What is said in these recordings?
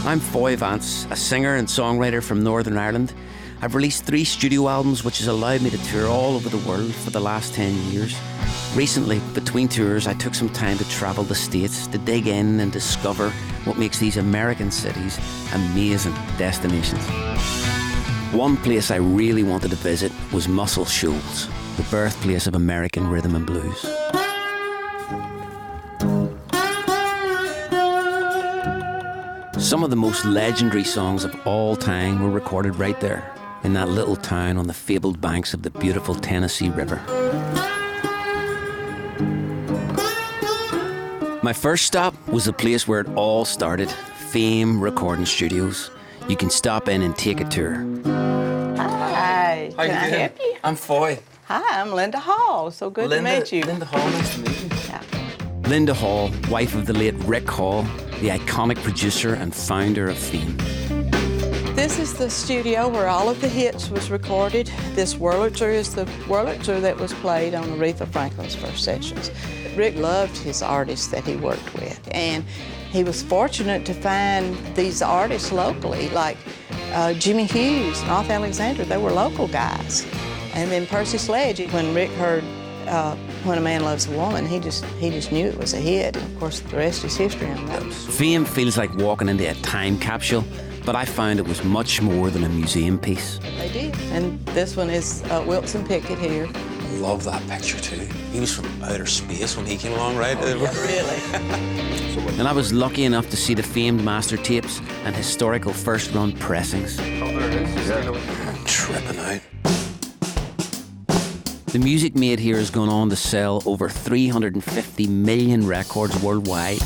I'm Foy Vance, a singer and songwriter from Northern Ireland. I've released 3 studio albums, which has allowed me to tour all over the world for the last 10 years. Recently, between tours, I took some time to travel the States to dig in and discover what makes these American cities amazing destinations. One place I really wanted to visit was Muscle Shoals, the birthplace of American rhythm and blues. Some of the most legendary songs of all time were recorded right there, in that little town on the fabled banks of the beautiful Tennessee River. My first stop was the place where it all started, Fame Recording Studios. You can stop in and take a tour. Hi, can I help you? I'm Foy. Hi, I'm Linda Hall. So good to meet you. Linda Hall, nice to meet you. Yeah. Linda Hall, wife of the late Rick Hall, the iconic producer and founder of Fame. This is the studio where all of the hits was recorded. This Wurlitzer is the Wurlitzer that was played on Aretha Franklin's first sessions. Rick loved his artists that he worked with, and he was fortunate to find these artists locally, like Jimmy Hughes and Arthur Alexander. They were local guys. And then Percy Sledge, when Rick heard When a Man Loves a Woman, he just knew it was a hit. And of course, the rest is history on that. Fame feels like walking into a time capsule, but I found it was much more than a museum piece. They did. And this one is Wilson Pickett here. I love that picture too. He was from outer space when he came along, right? Oh, yeah, really. And I was lucky enough to see the famed master tapes and historical first-run pressings. Oh, there it is. Yeah. I'm tripping out. The music made here has gone on to sell over 350 million records worldwide.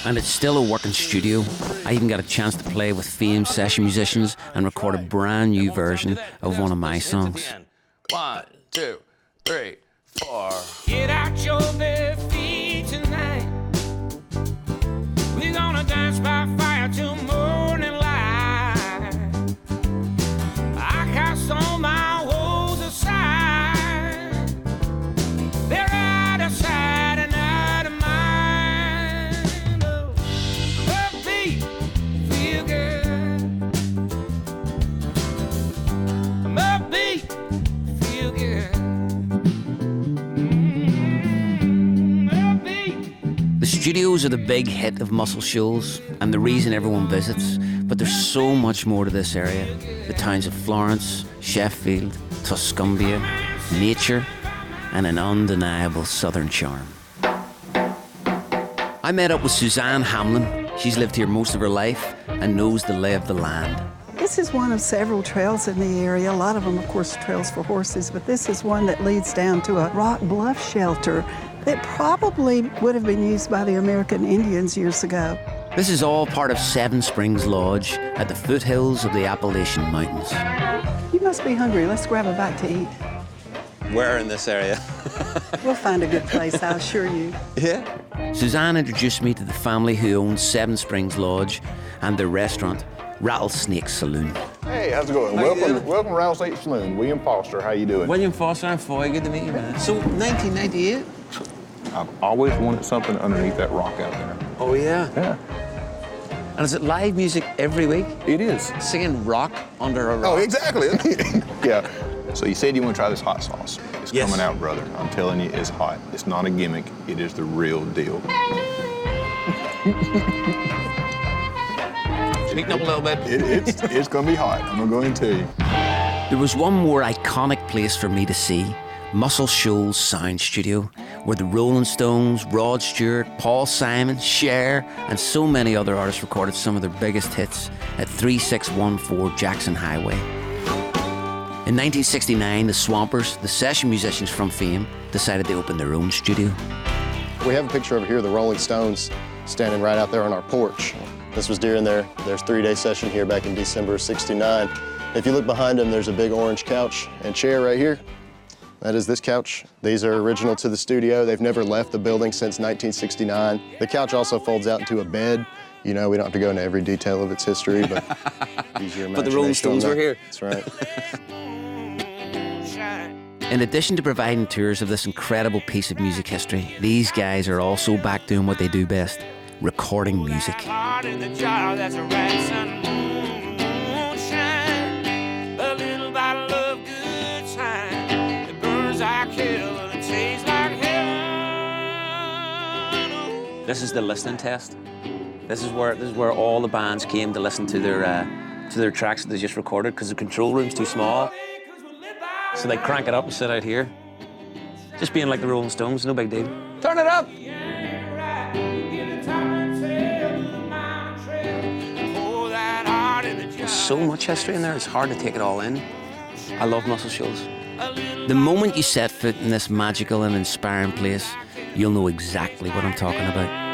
And it's still a working studio. I even got a chance to play with Fame session musicians and record a brand new version of one of my songs. 1, 2, 3, 4. Get out your bare feet tonight. We're gonna dance by fire till morning light. I cast all my woes aside. They're out of sight and out of mind. Oh, upbeat, feel good. I'm upbeat, feel good. The studios are the big hit of Muscle Shoals and the reason everyone visits, but there's so much more to this area. The towns of Florence, Sheffield, Tuscumbia, nature, and an undeniable southern charm. I met up with Suzanne Hamlin. She's lived here most of her life and knows the lay of the land. This is one of several trails in the area. A lot of them, of course, trails for horses, but this is one that leads down to a rock bluff shelter that probably would have been used by the American Indians years ago. This is all part of Seven Springs Lodge at the foothills of the Appalachian Mountains. You must be hungry. Let's grab a bite to eat. Where in this area? We'll find a good place, I assure you. Yeah. Suzanne introduced me to the family who owns Seven Springs Lodge and their restaurant, Rattlesnake Saloon. Hey, how's it going? Welcome to Rattlesnake Saloon. William Foster, how you doing? William Foster, I'm Foy. Good to meet you, man. So, 1998? I've always wanted something underneath that rock out there. Oh, yeah? Yeah. And is it live music every week? It is. Singing rock under a rock? Oh, exactly. Yeah. So you said you want to try this hot sauce. It's Yes. coming out, brother. I'm telling you, it's hot. It's not a gimmick. It is the real deal. Speaking up a little bit. It's going to be hot. I'm going to tell you. There was one more iconic place for me to see, Muscle Shoals Sound Studio, where the Rolling Stones, Rod Stewart, Paul Simon, Cher, and so many other artists recorded some of their biggest hits at 3614 Jackson Highway. In 1969, the Swampers, the session musicians from Fame, decided to open their own studio. We have a picture over here of the Rolling Stones standing right out there on our porch. This was during their 3-day session here back in December of '69. If you look behind them, there's a big orange couch and chair right here. That is this couch. These are original to the studio. They've never left the building since 1969. The couch also folds out into a bed. You know, we don't have to go into every detail of its history, but use your imagination. But the Rolling Stones were here. That's right. In addition to providing tours of this incredible piece of music history, these guys are also back doing what they do best, recording music. Heart in the jar, that's a right sun moonshine. A little bottle of good time. The birds I kill, and it tastes like heaven. This is the listening test. This is where all the bands came to listen to their tracks that they just recorded, because the control room's too small. So they crank it up and sit out here. Just being like the Rolling Stones, no big deal. Turn it up! There's so much history in there, it's hard to take it all in. I love Muscle Shoals. The moment you set foot in this magical and inspiring place, you'll know exactly what I'm talking about.